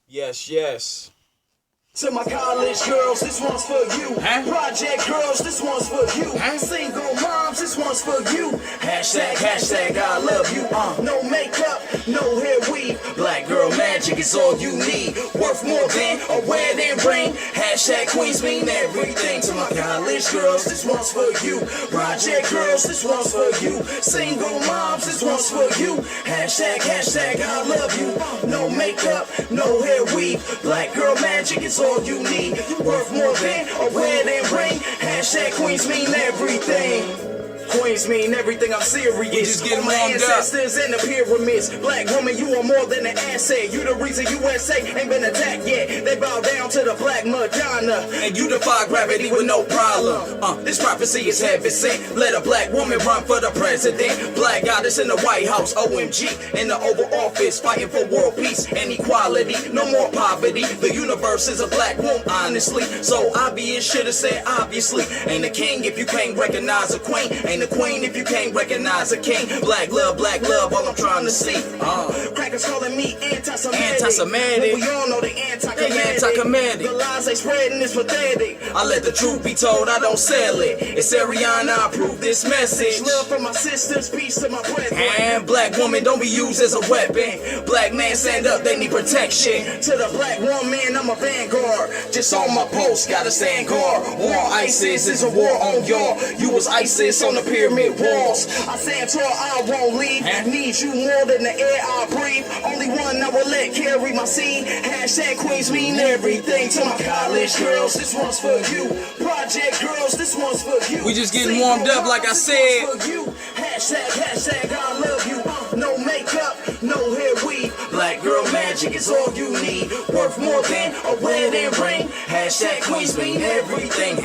Yes, yes. To my college girls, this one's for you. Project girls, this one's for you. Single moms, this one's for you. Hashtag, I love you. No makeup, no hair weave. Black girl magic is all you need. Worth more than a wedding ring. Hashtag queens mean everything. To my college girls, this one's for you. Project girls, this one's for you. Single moms, this one's for you. Hashtag, I love you. No makeup, no hair weave. Black girl magic is all you need. Worth more than a wedding ring. Hashtag queens mean everything. Queens mean everything, I'm serious. We just getting my warmed up. ancestors and the pyramids. Black woman, you are more than an asset. You the reason USA ain't been attacked yet. They bow down to the black Madonna. And you defy gravity with no problem. This prophecy is heaven sent. Let a black woman run for the president. Black goddess in the White House, OMG. In the Oval Office, fighting for world peace and equality. No more poverty. The universe is a black womb, honestly. So obvious, should've said obviously. Ain't a king if you can't recognize a queen. Ain't a queen if you can't recognize a king. Black love, all I'm trying to see. Crackers calling me anti-Semitic. Anti-Semitic. But we all know they anti-Semitic. They anti-Semitic. The lies they spreading is pathetic. I let the truth be told, I don't sell it. It's Ariana, I approve this message. Love for my sisters, peace to my brethren. And black woman, don't be used as a weapon. Black man, stand up, they need protection. To the black woman, I'm a vanguard. Just on my post, gotta stand guard. War on ISIS is a war on y'all. You was ISIS on the pyramid walls. I stand tall, I won't leave. Need you more than the air I breathe. Only one I will let carry my seed. Hashtag queens mean everything. To my college girls, this one's for you. Project girls, this one's for you. We just getting warmed up, like I said. For you. Hashtag, I love you. No makeup, no hair weave. Black girl magic is all you need. Worth more than a wedding ring. Hashtag queens mean everything.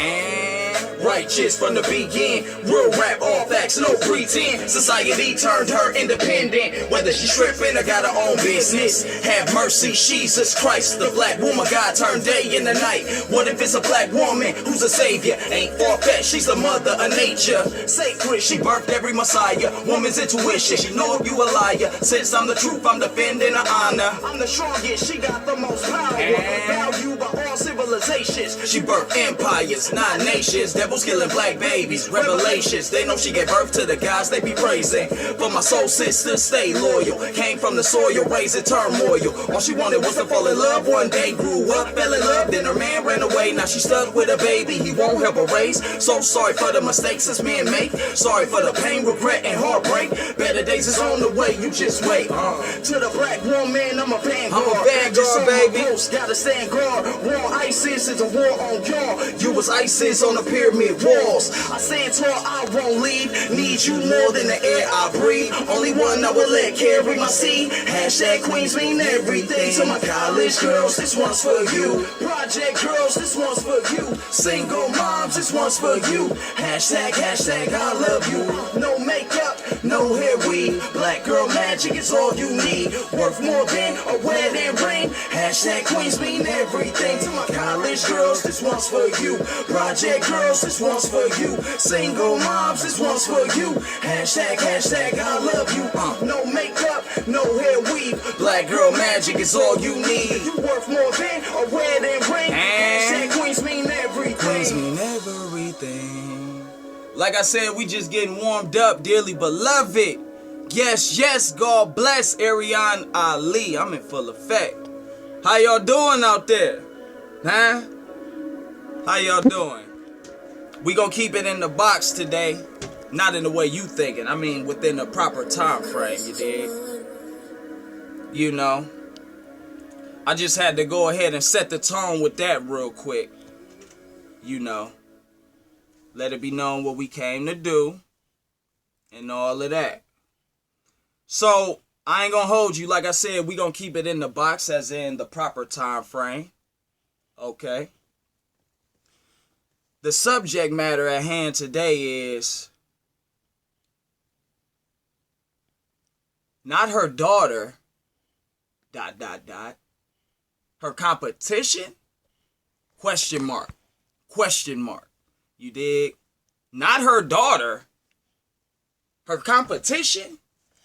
Righteous from the begin. Real rap, all facts, no pretend. Society turned her independent. Whether she's tripping or got her own business. Have mercy, Jesus Christ. The black woman God turned day into night. What if it's a black woman who's a savior? Ain't far-fetched, she's the mother of nature. Sacred, she birthed every messiah. Woman's intuition, she know if you a liar. Since I'm the truth, I'm defending her honor. I'm the strongest, she got the most power. Valued by all civilizations. She birthed empires, 9 nations. Devils killing black babies, revelations. They know she gave birth to the gods they be praising. But my soul sisters stay loyal. Came from the soil, raised in turmoil. All she wanted was to fall in love. One day grew up, fell in love. Then her man ran away. Now she stuck with a baby. He won't help her raise. So sorry for the mistakes this man make. Sorry for the pain, regret, and heartbreak. Better days is on the way. You just wait. To the black woman, I'm a vanguard. I'm a vanguard, baby. Gotta stand guard. War on ISIS is a war on y'all. You was ISIS on the pyramid walls. I stand tall, I won't leave. Need you more than the air I breathe. Only one I will let carry my seed. Hashtag queens mean everything. To my college girls, this one's for you. Project girls, this one's for you. Single moms, this one's for you. Hashtag, I love you. No makeup, no hair weave. Black girl magic is all you need. Worth more than a wedding ring. Hashtag queens mean everything. To my college girls, this one's for you. Project girls, this one's for you. Single moms, this one's for you. Hashtag, I love you. No makeup, no hair weave. Black girl magic is all you need. You worth more than a wedding ring. Hashtag queens mean everything. Queens mean everything. Like I said, we just getting warmed up, dearly beloved. Yes, God bless Ariana Ali. I'm in full effect. How y'all doing out there? Huh? How y'all doing? We gonna keep it in the box today. Not in the way you thinking. I mean within the proper time frame, you dig? You know. I just had to go ahead and set the tone with that real quick. You know. Let it be known what we came to do. And all of that. So, I ain't gonna hold you. Like I said, we gonna keep it in the box as in the proper time frame. Okay. The subject matter at hand today is not her daughter, ... Her competition? Question mark. You dig? Not her daughter. Her competition?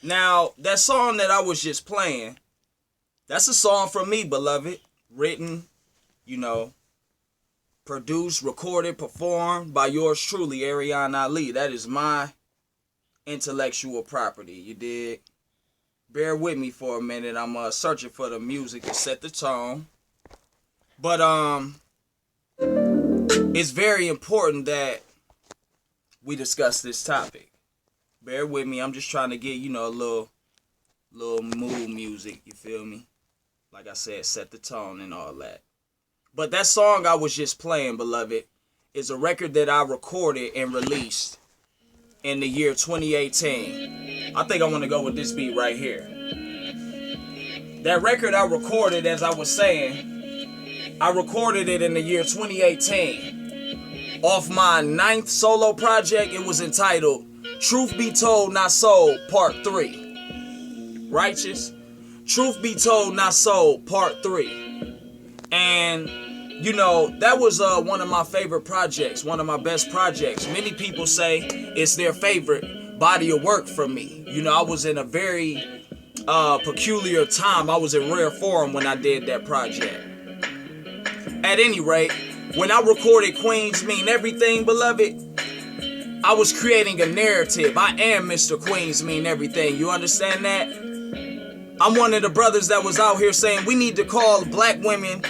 Now, that song that I was just playing, that's a song from me, beloved. written, produced, recorded, performed by yours truly, Arian Ali. That is my intellectual property, you dig? Bear with me for a minute. I'm searching for the music to set the tone. But it's very important that we discuss this topic. Bear with me. I'm just trying to get, a little mood music, you feel me? Like I said, set the tone and all that. But that song I was just playing, beloved, is a record that I recorded and released in the year 2018. I think I want to go with this beat right here. That record I recorded, as I was saying, I recorded it in the year 2018. Off my 9th solo project, it was entitled Truth Be Told, Not Sold, Part 3. Righteous? Truth Be Told, Not Sold, Part 3. And, that was one of my favorite projects, one of my best projects. Many people say it's their favorite body of work from me. I was in a very peculiar time. I was in rare form when I did that project. At any rate, when I recorded Queens Mean Everything, beloved, I was creating a narrative. I am Mr. Queens Mean Everything. You understand that? I'm one of the brothers that was out here saying we need to call black women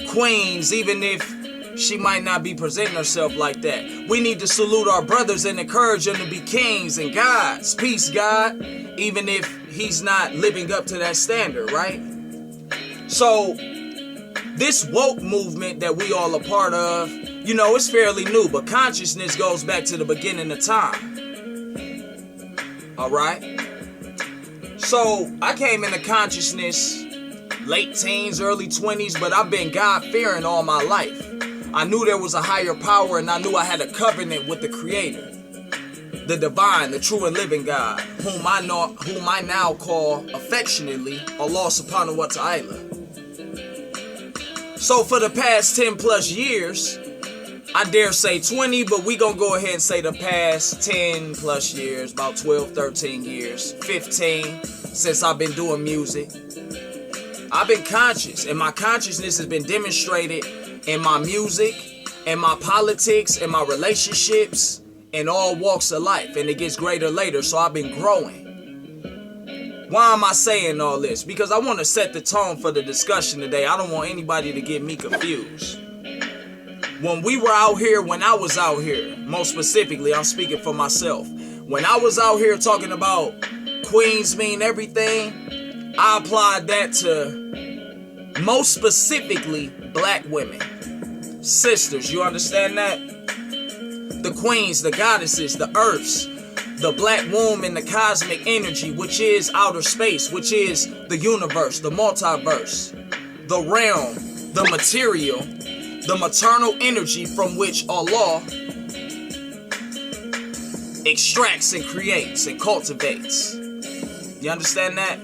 queens, even if she might not be presenting herself like that. We need to salute our brothers and encourage them to be kings and gods. Peace, God, even if he's not living up to that standard, right? So, this woke movement that we all a part of, it's fairly new, but consciousness goes back to the beginning of time. All right? So, I came into consciousness late teens, early 20s, but I've been God-fearing all my life. I knew there was a higher power, and I knew I had a covenant with the Creator, the divine, the true and living God, whom I now call affectionately Allah Subhanahu wa Ta'ala. So for the past 10 plus years, I dare say 20, but we gonna go ahead and say the past 10 plus years, about 12, 13 years, 15, since I've been doing music. I've been conscious, and my consciousness has been demonstrated in my music, in my politics, in my relationships, in all walks of life, and it gets greater later, so I've been growing. Why am I saying all this? Because I want to set the tone for the discussion today. I don't want anybody to get me confused. When we were out here, when I was out here, most specifically, I'm speaking for myself. When I was out here talking about Queens Mean Everything, I applied that to most specifically black women. Sisters, you understand that? The queens, the goddesses, the earths, the black womb and the cosmic energy, which is outer space, which is the universe, the multiverse, the realm, the material, the maternal energy from which Allah extracts and creates and cultivates. You understand that?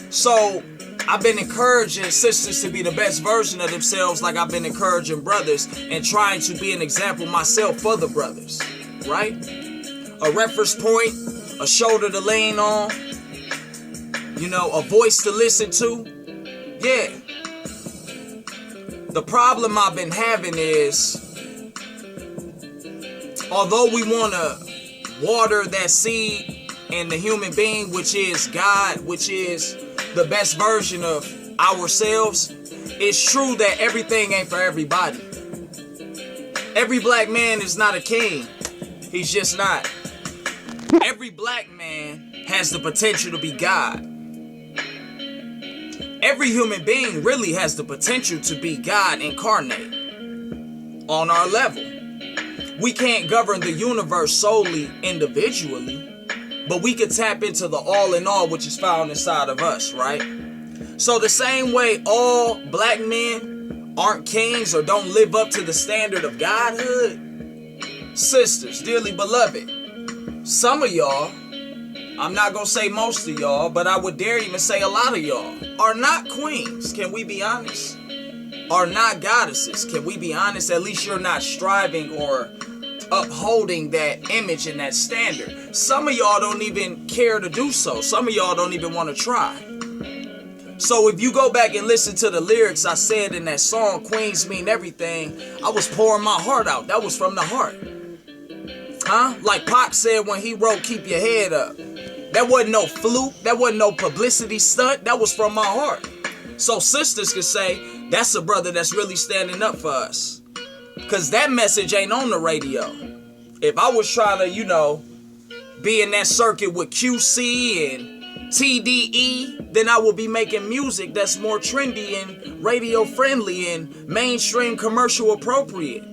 So, I've been encouraging sisters to be the best version of themselves, like I've been encouraging brothers and trying to be an example myself for the brothers, right? A reference point, a shoulder to lean on, a voice to listen to. Yeah. The problem I've been having is, although we want to water that seed in the human being, which is God, which is the best version of ourselves, it's true that everything ain't for everybody. Every black man is not a king. He's just not. Every black man has the potential to be God. Every human being really has the potential to be God incarnate on our level. We can't govern the universe solely individually, but we can tap into the all in all which is found inside of us, right? So the same way all black men aren't kings or don't live up to the standard of godhood, sisters, dearly beloved, some of y'all, I'm not gonna say most of y'all, but I would dare even say a lot of y'all, are not queens. Can we be honest? Are not goddesses. Can we be honest? At least you're not striving or upholding that image and that standard. Some of y'all don't even care to do so. Some of y'all don't even want to try. So if you go back and listen to the lyrics I said in that song, Queens Mean Everything, I was pouring my heart out. That was from the heart. Huh? Like Pac said when he wrote Keep Your Head Up. That wasn't no fluke. That wasn't no publicity stunt. That was from my heart. So sisters can say, that's a brother that's really standing up for us. Because that message ain't on the radio. If I was trying to, be in that circuit with QC and TDE, then I would be making music that's more trendy and radio friendly and mainstream commercial appropriate.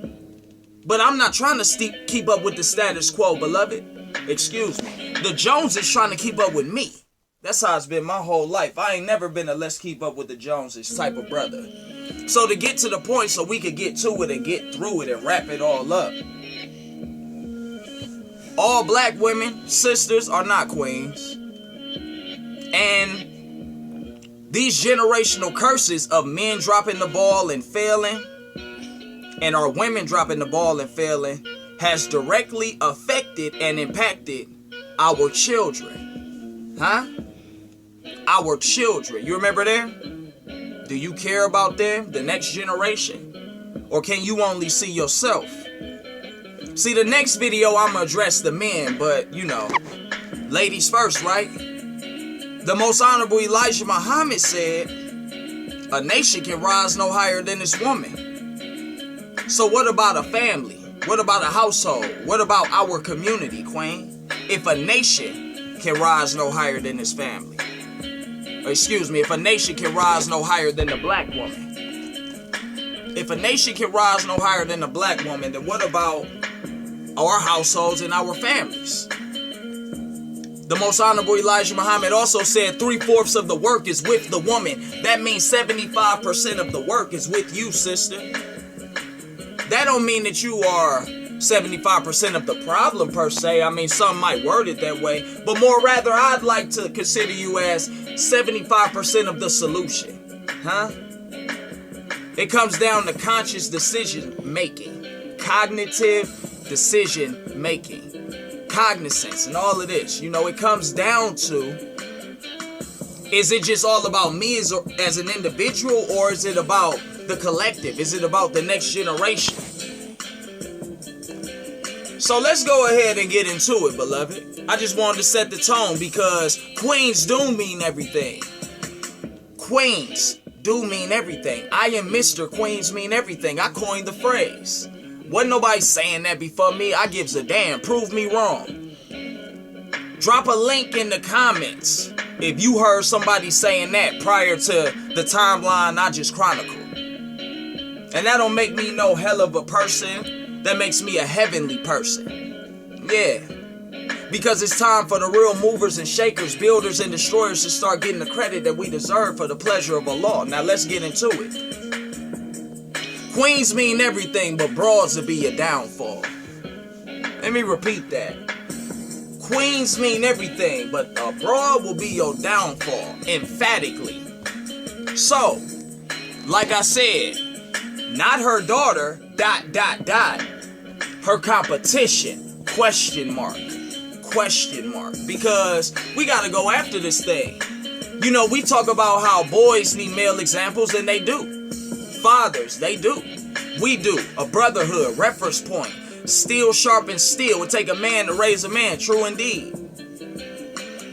But I'm not trying to keep up with the status quo, beloved. Excuse me. The Joneses trying to keep up with me. That's how it's been my whole life. I ain't never been a let's keep up with the Joneses type of brother. So to get to the point so we could get to it and get through it and wrap it all up. All black women, sisters, are not queens. And these generational curses of men dropping the ball and failing, and our women dropping the ball and failing, has directly affected and impacted our children. Huh? Our children. You remember them? Do you care about them, the next generation? Or can you only see yourself? See, the next video I'm gonna address the men, but ladies first, right? The most honorable Elijah Muhammad said, a nation can rise no higher than its woman. So what about a family? What about a household? What about our community, Queen? If a nation can rise no higher than its family. If a nation can rise no higher than the black woman. If a nation can rise no higher than the black woman, then what about our households and our families? The most honorable Elijah Muhammad also said 3/4 of the work is with the woman. That means 75% of the work is with you, sister. That don't mean that you are 75% of the problem per se. I mean, some might word it that way, but more rather I'd like to consider you as 75% of the solution. Huh? It comes down to conscious decision making, cognitive decision making, cognizance, and all of this. It comes down to, is it just all about me as an individual, or is it about the collective? Is it about the next generation? So let's go ahead and get into it, beloved. I just wanted to set the tone because queens do mean everything. Queens do mean everything. I am Mr. Queens mean everything. I coined the phrase. Wasn't nobody saying that before me. I gives a damn. Prove me wrong. Drop a link in the comments if you heard somebody saying that prior to the timeline I just chronicled. And that don't make me no hell of a person. That makes me a heavenly person. Yeah. Because it's time for the real movers and shakers, builders and destroyers to start getting the credit that we deserve for the pleasure of Allah. Now let's get into it. Queens mean everything, but broads will be your downfall. Let me repeat that. Queens mean everything, but a broad will be your downfall, emphatically. So, like I said, not her daughter, ... her competition, question mark. Because we gotta go after this thing. We talk about how boys need male examples, and they do. Fathers, they do. We do. A brotherhood, reference point. Steel sharpens steel. It take a man to raise a man, true indeed.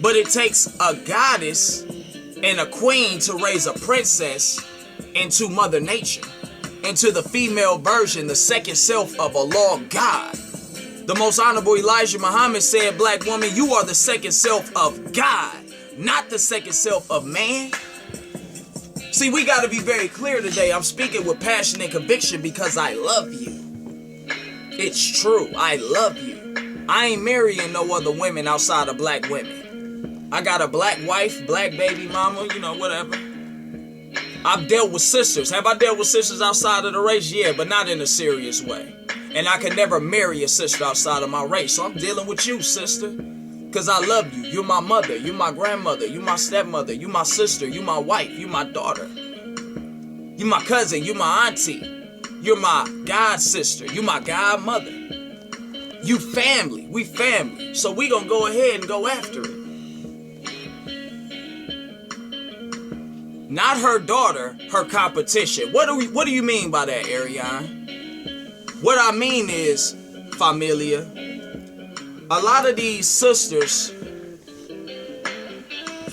But it takes a goddess and a queen to raise a princess into Mother Nature, into the female version, the second self of Allah, God. The most honorable Elijah Muhammad said, black woman, you are the second self of God, not the second self of man. See, we got to be very clear today. I'm speaking with passion and conviction because I love you. It's true. I love you. I ain't marrying no other women outside of black women. I got a black wife, black baby mama, whatever. I've dealt with sisters. Have I dealt with sisters outside of the race? Yeah, but not in a serious way. And I can never marry a sister outside of my race. So I'm dealing with you, sister. Because I love you. You're my mother. You're my grandmother. You're my stepmother. You're my sister. You're my wife. You're my daughter. You're my cousin. You're my auntie. You're my god sister. You're my godmother. You family. We family. So we gonna go ahead and go after it. Not her daughter, her competition. What do you mean by that, Ariane? What I mean is, familia, a lot of these sisters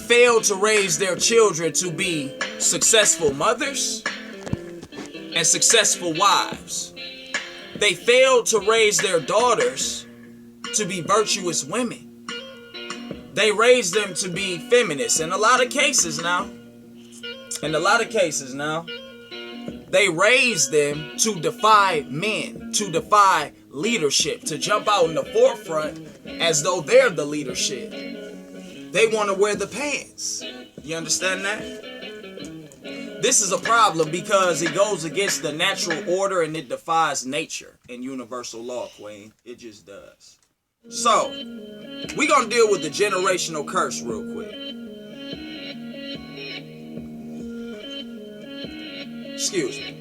fail to raise their children to be successful mothers and successful wives. They fail to raise their daughters to be virtuous women. They raise them to be feminists in a lot of cases now. They raise them to defy men, to defy leadership, to jump out in the forefront as though they're the leadership. They want to wear the pants. You understand that? This is a problem because it goes against the natural order and it defies nature and universal law, Queen. It just does. So, we're going to deal with the generational curse real quick. Excuse me.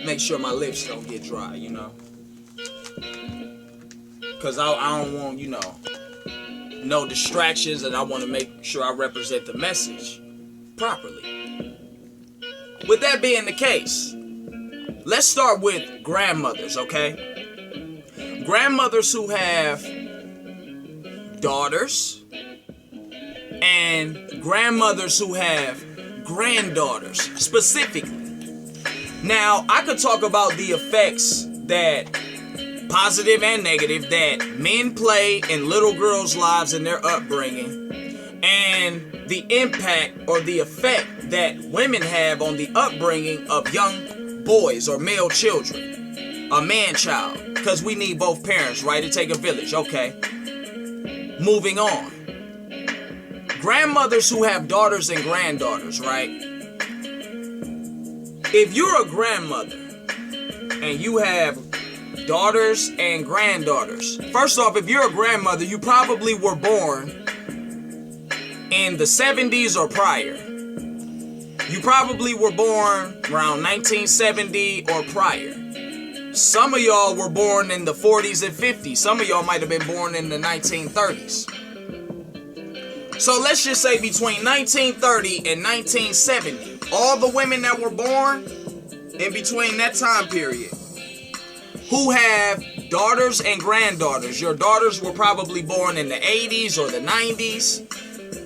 Make sure my lips don't get dry, you know. Because I don't want, no distractions, and I want to make sure I represent the message properly. With that being the case, let's start with grandmothers, okay? Grandmothers who have daughters and grandmothers who have granddaughters specifically. Now, I could talk about the effects that, positive and negative, that men play in little girls' lives in their upbringing, and the impact or the effect that women have on the upbringing of young boys or male children, a man child, because we need both parents, right? It take a village, okay. Moving on. Grandmothers who have daughters and granddaughters, right? If you're a grandmother and you have daughters and granddaughters, first off, if you're a grandmother, you probably were born in the 70s or prior. You probably were born around 1970 or prior. Some of y'all were born in the 40s and 50s. Some of y'all might have been born in the 1930s. So let's just say between 1930 and 1970, all the women that were born in between that time period who have daughters and granddaughters. Your daughters were probably born in the 80s or the 90s.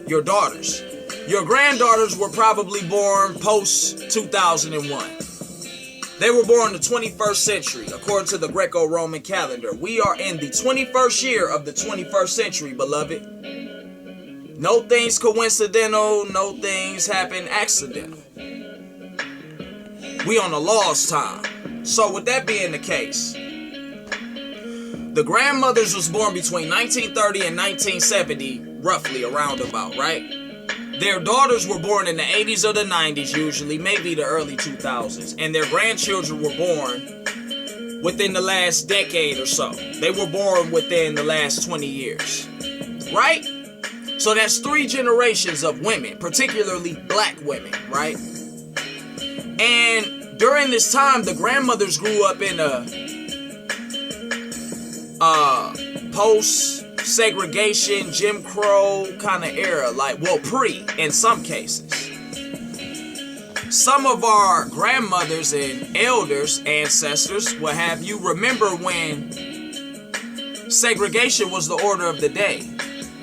Your daughters. Your granddaughters were probably born post 2001. They were born in the 21st century, according to the Greco-Roman calendar. We are in the 21st year of the 21st century, beloved. No things coincidental, no things happen accidental. We on a lost time. So with that being the case, the grandmothers was born between 1930 and 1970, roughly around about, right? Their daughters were born in the 80s or the 90s usually, maybe the early 2000s. And their grandchildren were born within the last decade or so. They were born within the last 20 years, right? So that's 3 generations of women, particularly black women, right? And during this time, the grandmothers grew up in a post-segregation, Jim Crow kind of era, pre in some cases. Some of our grandmothers and elders, ancestors, will have you remember when segregation was the order of the day.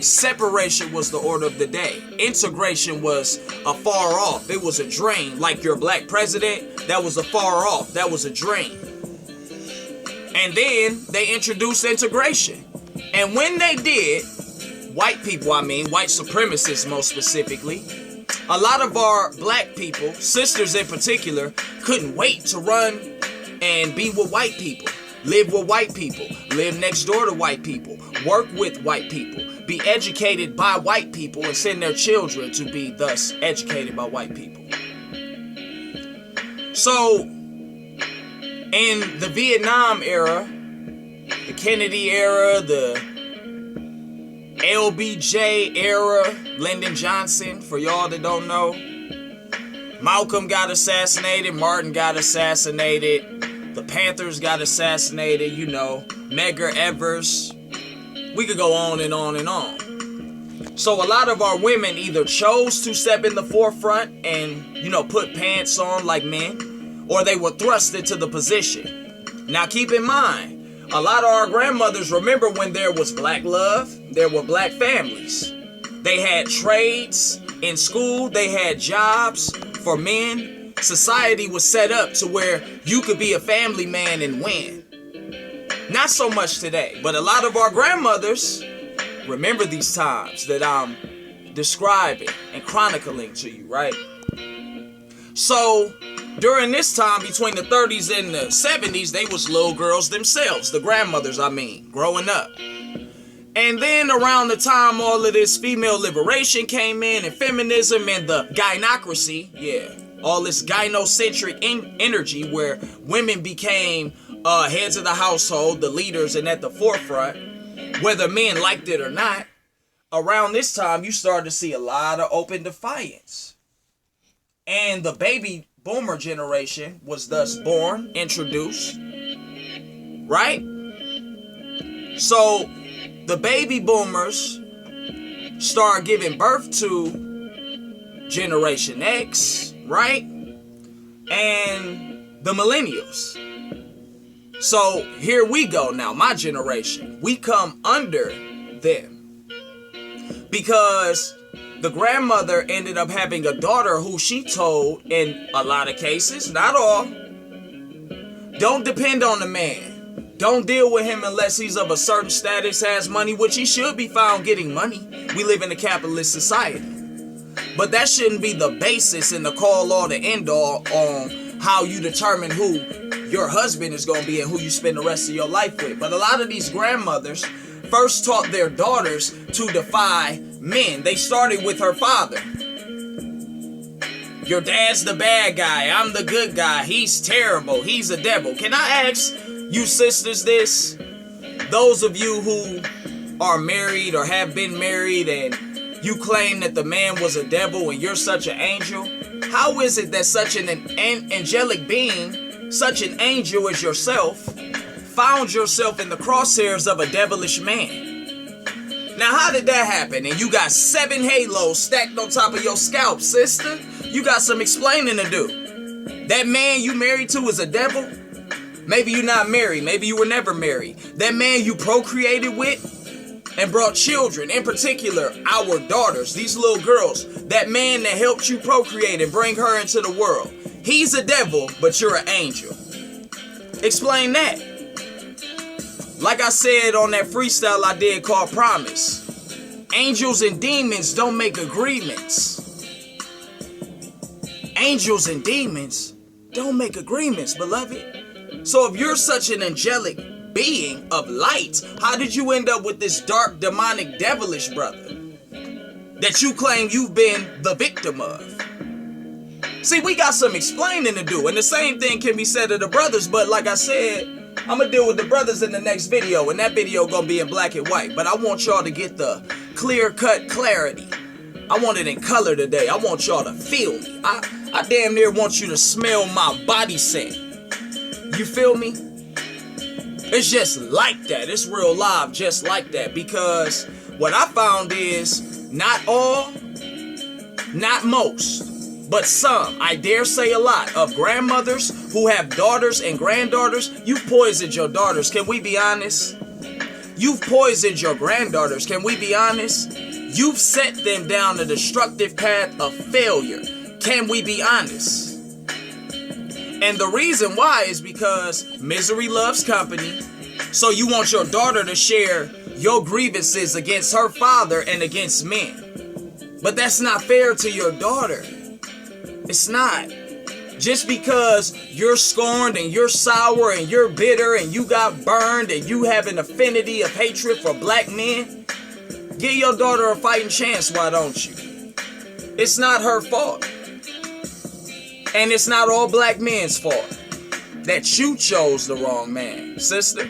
Separation was the order of the day. Integration was afar off. It was a dream. Like your black president, that was afar off. That was a dream. And then they introduced integration. And when they did, white people, white supremacists most specifically, a lot of our black people, sisters in particular, couldn't wait to run and be with white people. Live with white people, live next door to white people, work with white people, be educated by white people, and send their children to be thus educated by white people. So, in the Vietnam era, the Kennedy era, the LBJ era, Lyndon Johnson, for y'all that don't know, Malcolm got assassinated, Martin got assassinated, the Panthers got assassinated, Medgar Evers. We could go on and on and on. So a lot of our women either chose to step in the forefront and, put pants on like men, or they were thrust into the position. Now keep in mind, a lot of our grandmothers remember when there was black love, there were black families. They had trades in school, they had jobs for men. Society was set up to where you could be a family man and win. Not so much today, but a lot of our grandmothers remember these times that I'm describing and chronicling to you, right? So during this time, between the 30s and the 70s, they was little girls themselves, the grandmothers, growing up. And then around the time all of this female liberation came in and feminism and the gynocracy, all this gynocentric energy where women became heads of the household, the leaders, and at the forefront, whether men liked it or not, around this time you started to see a lot of open defiance. And the baby boomer generation was thus born, introduced, right? So the baby boomers start giving birth to Generation X, right? And the millennials. So here we go now, my generation. We come under them. Because the grandmother ended up having a daughter who she told, in a lot of cases, not all, don't depend on the man. Don't deal with him unless he's of a certain status, has money, which he should be found getting money. We live in a capitalist society. But that shouldn't be the basis and the call all the end all on how you determine who your husband is going to be and who you spend the rest of your life with. But a lot of these grandmothers first taught their daughters to defy men. They started with her father. Your dad's the bad guy. I'm the good guy. He's terrible. He's a devil. Can I ask you sisters this? Those of you who are married or have been married and you claim that the man was a devil and you're such an angel, how is it that such an angelic being, such an angel as yourself, found yourself in the crosshairs of a devilish man? Now, how did that happen? And you got 7 halos stacked on top of your scalp, sister. You got some explaining to do. That man you married to is a devil? Maybe you're not married. Maybe you were never married. That man you procreated with and brought children, in particular, our daughters, these little girls, that man that helped you procreate and bring her into the world, he's a devil, but you're an angel. Explain that. Like I said on that freestyle I did called Promise, angels and demons don't make agreements. Angels and demons don't make agreements, beloved. So if you're such an angelic being of light, how did you end up with this dark, demonic, devilish brother that you claim you've been the victim of? See, we got some explaining to do, and the same thing can be said of the brothers, but like I said, I'm gonna deal with the brothers in the next video, and that video gonna be in black and white, but I want y'all to get the clear-cut clarity. I want it in color today. I want y'all to feel me. I damn near want you to smell my body scent. You feel me? It's just like that. It's real live just like that. Because what I found is not all, not most, but some, I dare say a lot, of grandmothers who have daughters and granddaughters. You've poisoned your daughters. Can we be honest? You've poisoned your granddaughters. Can we be honest? You've set them down a destructive path of failure. Can we be honest? And the reason why is because misery loves company. So you want your daughter to share your grievances against her father and against men. But that's not fair to your daughter. It's not. Just because you're scorned and you're sour and you're bitter and you got burned and you have an affinity of hatred for black men, give your daughter a fighting chance, why don't you? It's not her fault. And it's not all black men's fault that you chose the wrong man, sister.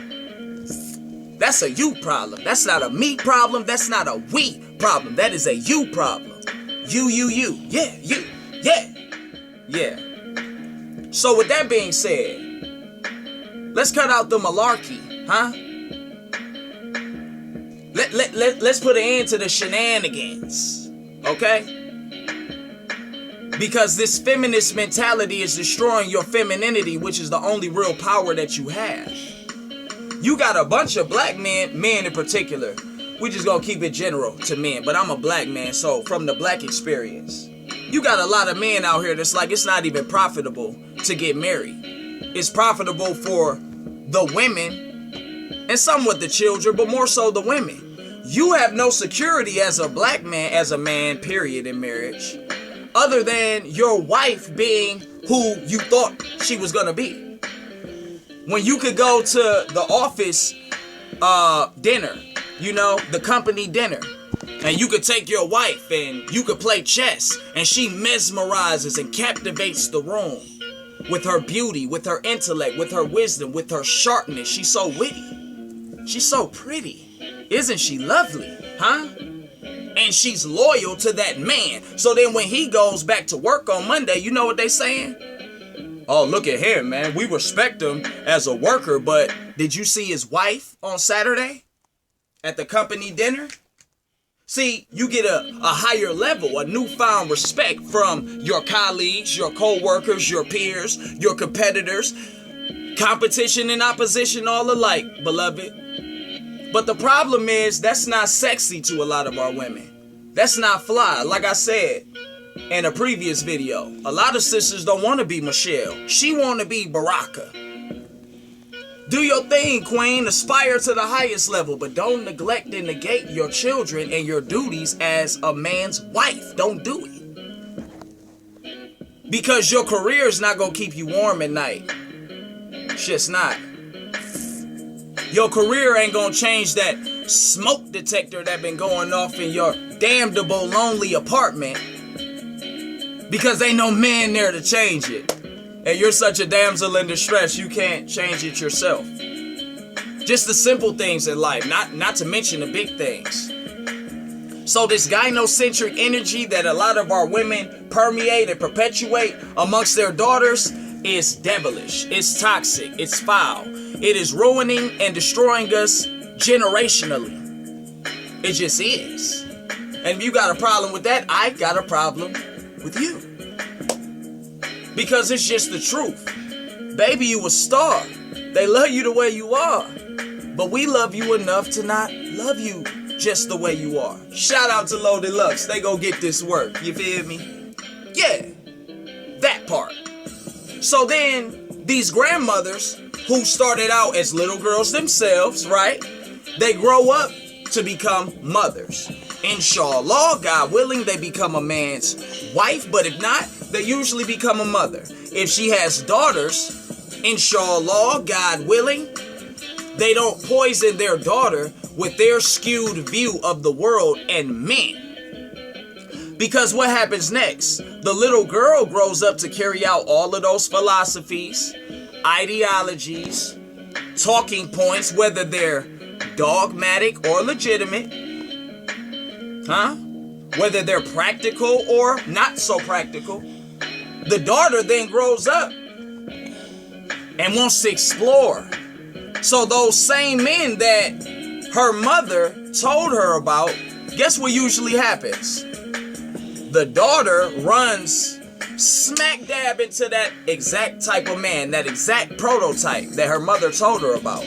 That's a you problem. That's not a me problem. That's not a we problem. That is a you problem. You. Yeah, you. Yeah. So with that being said, let's cut out the malarkey, huh? let's put an end to the shenanigans, okay? Because this feminist mentality is destroying your femininity, which is the only real power that you have. You got a bunch of black men in particular. We just gonna keep it general to men, but I'm a black man, so from the black experience, you got a lot of men out here that's like, it's not even profitable to get married. It's profitable for the women and somewhat the children, but more so the women. You have no security as a black man, as a man, period, in marriage, other than your wife being who you thought she was gonna be. When you could go to the office dinner, you know, the company dinner, and you could take your wife and you could play chess, and she mesmerizes and captivates the room with her beauty, with her intellect, with her wisdom, with her sharpness. She's so witty. She's so pretty. Isn't she lovely, huh? And she's loyal to that man. So then when he goes back to work on Monday, you know what they saying? Oh, look at him, man. We respect him as a worker, but did you see his wife on Saturday at the company dinner? See, you get a higher level, a newfound respect from your colleagues, your co-workers, your peers, your competitors, competition and opposition all alike, beloved. But the problem is that's not sexy to a lot of our women. That's not fly. Like I said in a previous video, a lot of sisters don't want to be Michelle. She want to be Baraka. Do your thing, queen. Aspire to the highest level, but don't neglect and negate your children and your duties as a man's wife. Don't do it. Because your career is not going to keep you warm at night. It's just not. Your career ain't going to change that smoke detector that been going off in your damnable lonely apartment, because ain't no man there to change it. And you're such a damsel in distress, you can't change it yourself. Just the simple things in life, not to mention the big things. So this gynocentric energy that a lot of our women permeate and perpetuate amongst their daughters is devilish, it's toxic, it's foul. It is ruining and destroying us generationally. It just is. And if you got a problem with that, I got a problem with you. Because it's just the truth. Baby, you a star. They love you the way you are. But we love you enough to not love you just the way you are. Shout out to Low Deluxe. They go get this work. You feel me? Yeah. That part. So then, these grandmothers who started out as little girls themselves, right? They grow up to become mothers. Inshallah, God willing, they become a man's wife. But if not, they usually become a mother. If she has daughters, inshallah, God willing, they don't poison their daughter with their skewed view of the world and men. Because what happens next? The little girl grows up to carry out all of those philosophies, ideologies, talking points, whether they're dogmatic or legitimate, huh? Whether they're practical or not so practical. The daughter then grows up and wants to explore. So those same men that her mother told her about, guess what usually happens? The daughter runs smack dab into that exact type of man, that exact prototype that her mother told her about.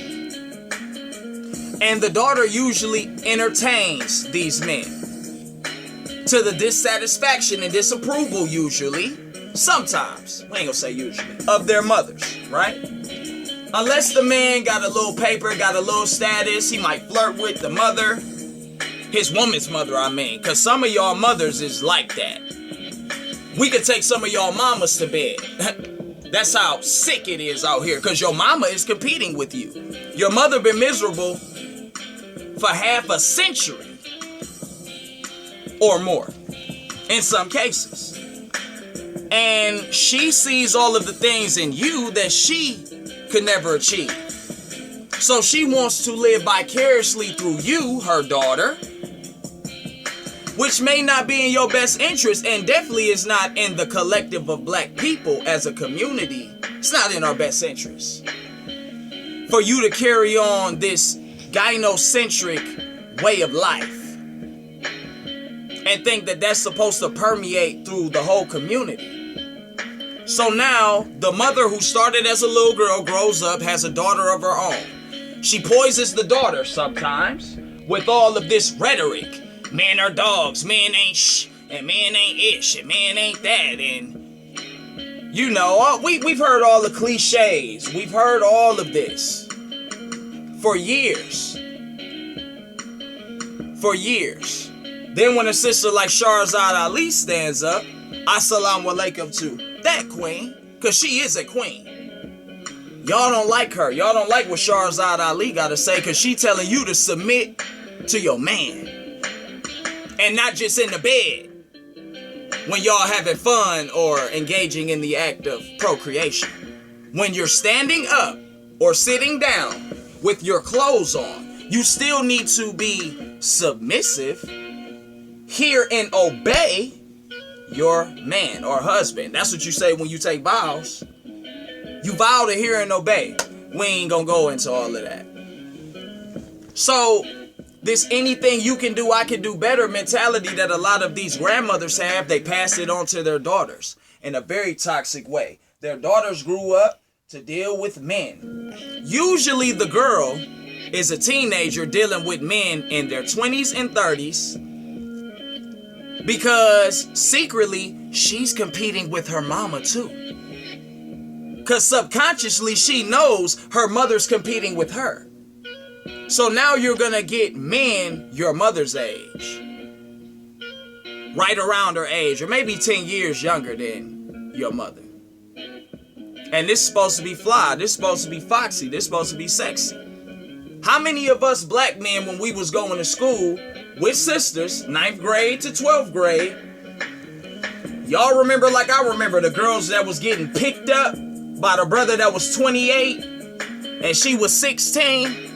And the daughter usually entertains these men to the dissatisfaction and disapproval, usually, sometimes, we ain't gonna say usually, of their mothers, right? Unless the man got a little paper, got a little status, he might flirt with the mother, his woman's mother, I mean, because some of y'all mothers is like that. We could take some of y'all mamas to bed. That's how sick it is out here, because your mama is competing with you. Your mother been miserable for half a century or more in some cases. And she sees all of the things in you that she could never achieve. So she wants to live vicariously through you, her daughter, which may not be in your best interest and definitely is not in the collective of black people as a community. It's not in our best interest for you to carry on this gynocentric way of life and think that that's supposed to permeate through the whole community. So now the mother who started as a little girl grows up, has a daughter of her own. She poisons the daughter sometimes with all of this rhetoric. Men are dogs, men ain't and men ain't ish, and men ain't that. And you know, we've heard all the cliches. We've heard all of this for years. For years. Then when a sister like Shahrazad Ali stands up, assalamu alaikum to that queen, because she is a queen. Y'all don't like her. Y'all don't like what Shahrazad Ali got to say, because she telling you to submit to your man. And not just in the bed when y'all having fun or engaging in the act of procreation. When you're standing up or sitting down with your clothes on, you still need to be submissive, hear and obey your man or husband. That's what you say when you take vows. You vow to hear and obey. We ain't gonna go into all of that. So this anything you can do, I can do better mentality that a lot of these grandmothers have, they pass it on to their daughters in a very toxic way. Their daughters grew up to deal with men. Usually the girl is a teenager dealing with men in their 20s and 30s because secretly she's competing with her mama too. Because subconsciously she knows her mother's competing with her. So now you're going to get men your mother's age. Right around her age, or maybe 10 years younger than your mother. And this is supposed to be fly. This is supposed to be foxy. This is supposed to be sexy. How many of us black men, when we was going to school with sisters, 9th grade to 12th grade, y'all remember like I remember the girls that was getting picked up by the brother that was 28 and she was 16?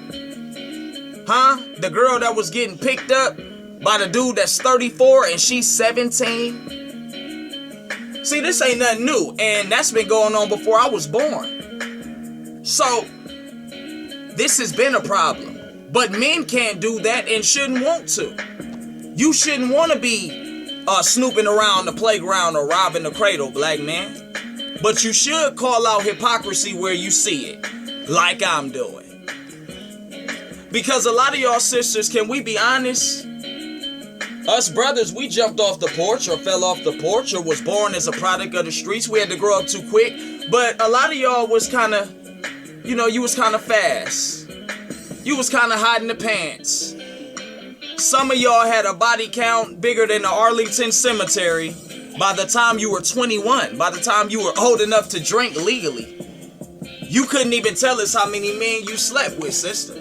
Huh? The girl that was getting picked up by the dude that's 34 and she's 17? See, this ain't nothing new, and that's been going on before I was born. So, this has been a problem. But men can't do that and shouldn't want to. You shouldn't want to be snooping around the playground or robbing the cradle, black man. But you should call out hypocrisy where you see it, like I'm doing. Because a lot of y'all sisters, can we be honest? Us brothers, we jumped off the porch or fell off the porch or was born as a product of the streets. We had to grow up too quick. But a lot of y'all was kind of, you know, you was kind of fast. You was kind of hiding the pants. Some of y'all had a body count bigger than the Arlington Cemetery by the time you were 21. By the time you were old enough to drink legally. You couldn't even tell us how many men you slept with, sister.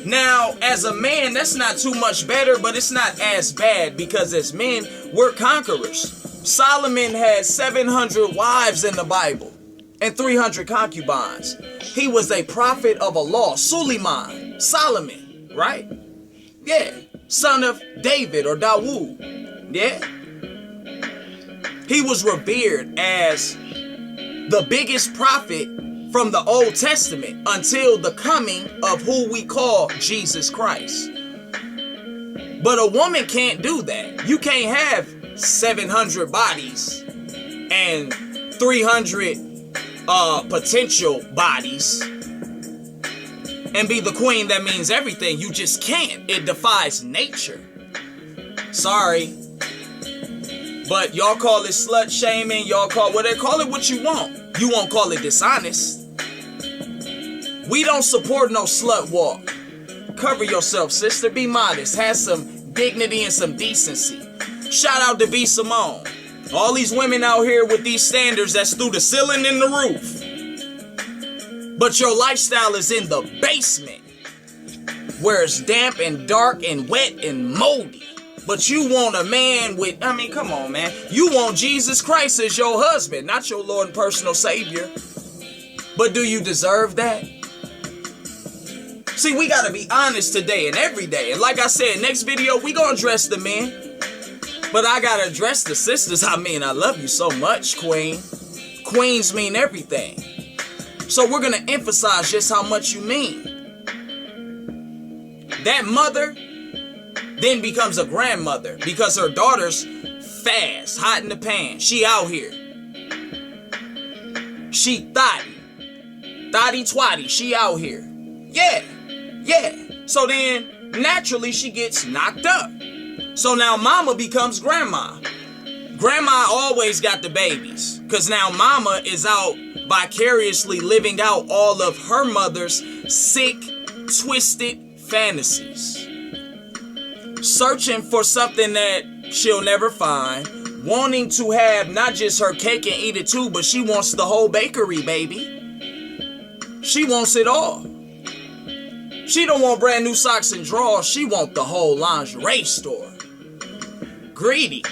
Now, as a man, that's not too much better, but it's not as bad because as men, we're conquerors. Solomon had 700 wives in the Bible and 300 concubines. He was a prophet of Allah. Suleiman, Solomon, right? Yeah. Son of David or Dawood. Yeah. He was revered as the biggest prophet from the Old Testament until the coming of who we call Jesus Christ. But a woman can't do that. You can't have 700 bodies and 300 potential bodies and be the queen that means everything. You just can't. It defies nature. Sorry. But y'all call it slut shaming. Y'all call it what you want. You won't call it dishonest. We don't support no slut walk. Cover yourself, sister. Be modest. Have some dignity and some decency. Shout out to B. Simone. All these women out here with these standards that's through the ceiling and the roof. But your lifestyle is in the basement, where it's damp and dark and wet and moldy. But you want a man with, I mean, come on, man. You want Jesus Christ as your husband, not your Lord and personal Savior. But do you deserve that? See, we gotta be honest today and every day. And like I said, next video, we gonna address the men. But I gotta address the sisters. I mean, I love you so much, queen. Queens mean everything. So we're gonna emphasize just how much you mean. That mother then becomes a grandmother because her daughter's fast, hot in the pan. She out here. She thotty twatty. She out here. Yeah. So then naturally she gets knocked up. So now mama becomes grandma. Grandma always got the babies because now mama is out vicariously living out all of her mother's sick, twisted fantasies. Searching for something that she'll never find. Wanting to have not just her cake and eat it too, but she wants the whole bakery, baby. She wants it all. She don't want brand new socks and drawers. She want the whole lingerie store. Greedy.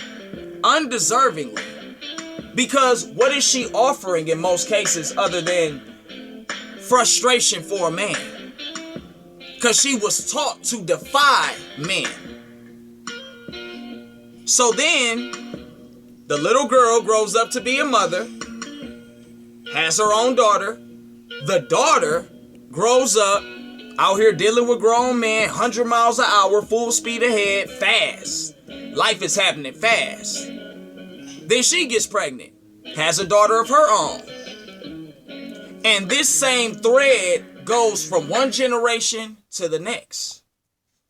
Undeservingly. Because what is she offering in most cases other than frustration for a man? Because she was taught to defy men. So then, the little girl grows up to be a mother, has her own daughter. The daughter grows up out here dealing with grown men, 100 miles an hour, full speed ahead, fast. Life is happening fast. Then she gets pregnant, has a daughter of her own. And this same thread goes from one generation to the next.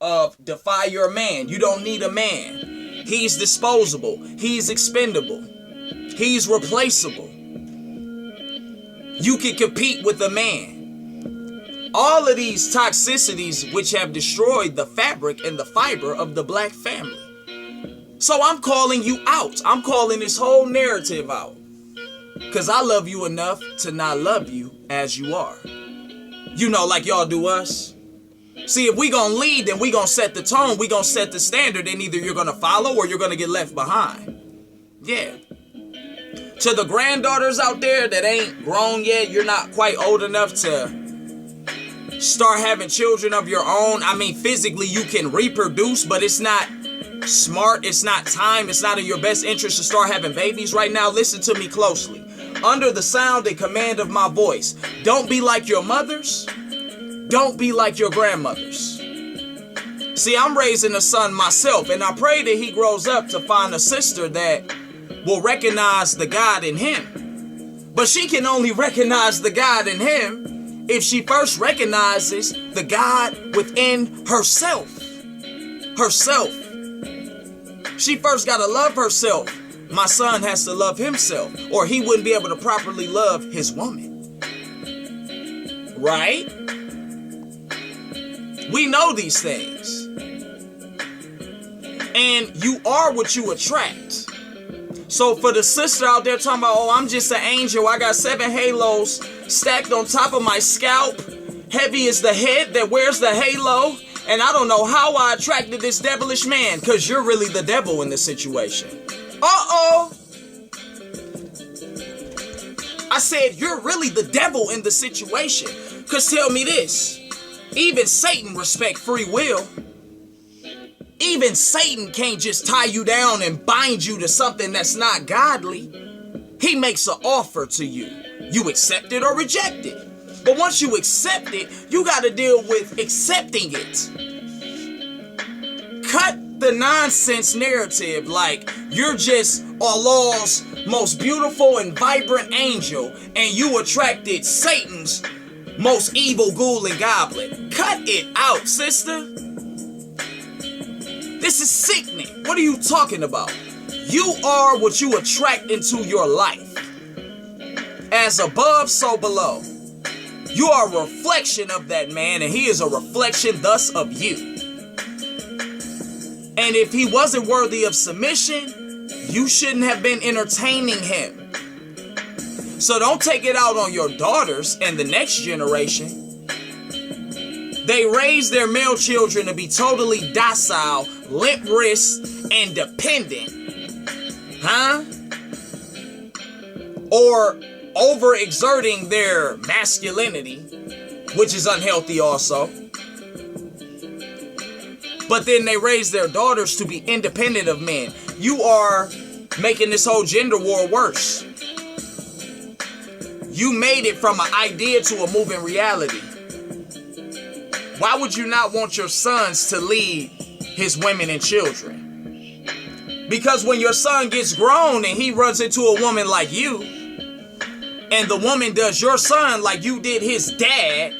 Of defy your man. You don't need a man. He's disposable. He's expendable. He's replaceable. You can compete with a man. All of these toxicities which have destroyed the fabric and the fiber of the black family. So I'm calling you out. I'm calling this whole narrative out. Because I love you enough to not love you as you are. You know, like y'all do us. See, if we gonna lead, then we gonna set the tone. We gonna set the standard. And either you're gonna follow or you're gonna get left behind. Yeah. To the granddaughters out there that ain't grown yet, you're not quite old enough to start having children of your own. I mean, physically you can reproduce, but it's not smart. It's not time. It's not in your best interest to start having babies right now. Listen to me closely. Under the sound and command of my voice, don't be like your mothers. Don't be like your grandmothers. See, I'm raising a son myself, and I pray that he grows up to find a sister that will recognize the God in him. But she can only recognize the God in him if she first recognizes the God within herself. Herself. She first gotta love herself. My son has to love himself, or he wouldn't be able to properly love his woman. Right? We know these things. And you are what you attract. So for the sister out there talking about, oh, I'm just an angel. I got 7 halos stacked on top of my scalp. Heavy is the head that wears the halo. And I don't know how I attracted this devilish man. Because you're really the devil in this situation. Uh-oh. I said, you're really the devil in the situation. Because tell me this. Even Satan respects free will. Even Satan can't just tie you down and bind you to something that's not godly. He makes an offer to you. You accept it or reject it. But once you accept it, you got to deal with accepting it. Cut the nonsense narrative like you're just Allah's most beautiful and vibrant angel and you attracted Satan's most evil ghoul and goblin. Cut it out, sister. This is sickening. What are you talking about? You are what you attract into your life. As above, so below. You are a reflection of that man, and he is a reflection thus of you. And if he wasn't worthy of submission, you shouldn't have been entertaining him. So don't take it out on your daughters and the next generation. They raise their male children to be totally docile, limp wrists, and dependent. Huh? Or overexerting their masculinity, which is unhealthy also. But then they raise their daughters to be independent of men. You are making this whole gender war worse. You made it from an idea to a moving reality. Why would you not want your sons to lead his women and children? Because when your son gets grown and he runs into a woman like you, and the woman does your son like you did his dad,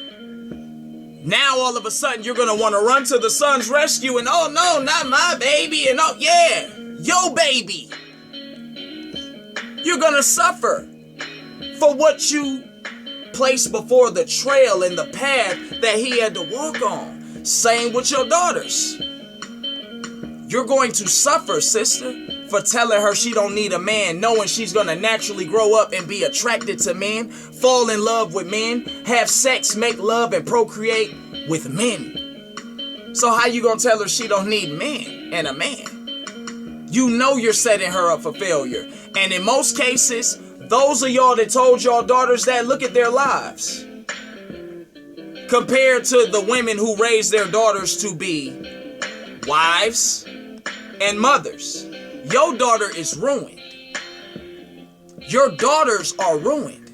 now all of a sudden you're going to want to run to the son's rescue and, oh no, not my baby, and oh yeah, your baby. You're going to suffer for what you placed before the trail and the path that he had to walk on. Same with your daughters. You're going to suffer, sister, for telling her she don't need a man, knowing she's going to naturally grow up and be attracted to men, fall in love with men, have sex, make love, and procreate with men. So how you going to tell her she don't need men and a man? You know you're setting her up for failure. And in most cases, those of y'all that told y'all daughters that, look at their lives. Compared to the women who raised their daughters to be wives and mothers. Your daughter is ruined. Your daughters are ruined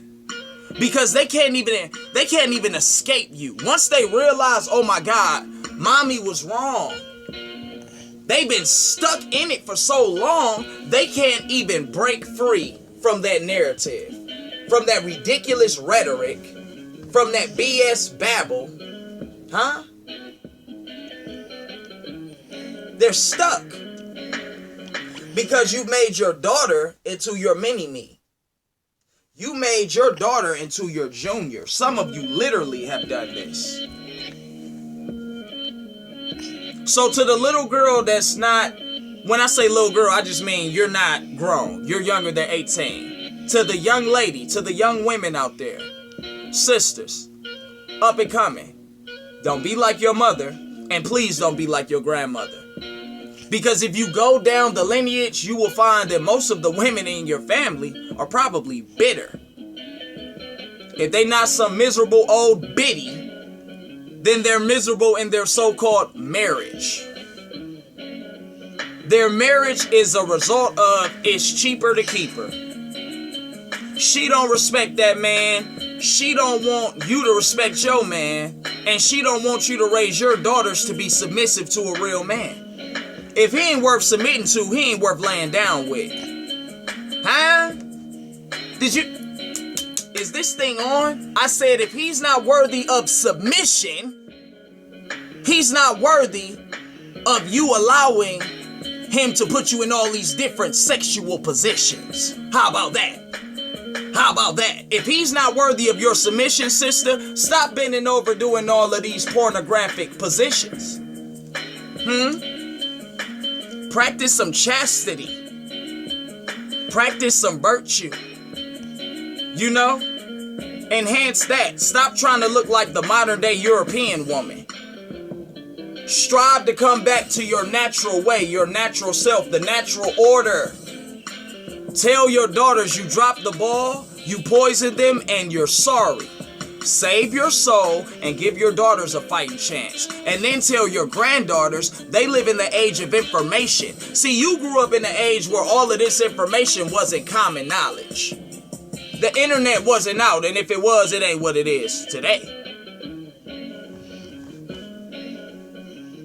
because they can't even escape you. Once they realize, oh my God, mommy was wrong. They've been stuck in it for so long, they can't even break free from that narrative, from that ridiculous rhetoric, from that BS babble. Huh? They're stuck. Because you made your daughter into your mini-me. You made your daughter into your junior. Some of you literally have done this. So to the little girl that's not, when I say little girl, I just mean you're not grown. You're younger than 18. To the young lady, to the young women out there, sisters, up and coming, don't be like your mother, and please don't be like your grandmother. Because if you go down the lineage, you will find that most of the women in your family are probably bitter. If they not some miserable old biddy, then they're miserable in their so-called marriage. Their marriage is a result of it's cheaper to keep her. She don't respect that man. She don't want you to respect your man. And she don't want you to raise your daughters to be submissive to a real man. If he ain't worth submitting to, he ain't worth laying down with. Huh? Is this thing on? I said if he's not worthy of submission, he's not worthy of you allowing him to put you in all these different sexual positions. How about that? How about that? If he's not worthy of your submission, sister, stop bending over doing all of these pornographic positions. Practice some chastity. Practice some virtue. You know? Enhance that. Stop trying to look like the modern day European woman. Strive to come back to your natural way, your natural self, the natural order. Tell your daughters you dropped the ball, you poisoned them, and you're sorry. Save your soul and give your daughters a fighting chance. And then tell your granddaughters they live in the age of information. See, you grew up in the age where all of this information wasn't common knowledge. The internet wasn't out, and if it was, it ain't what it is today.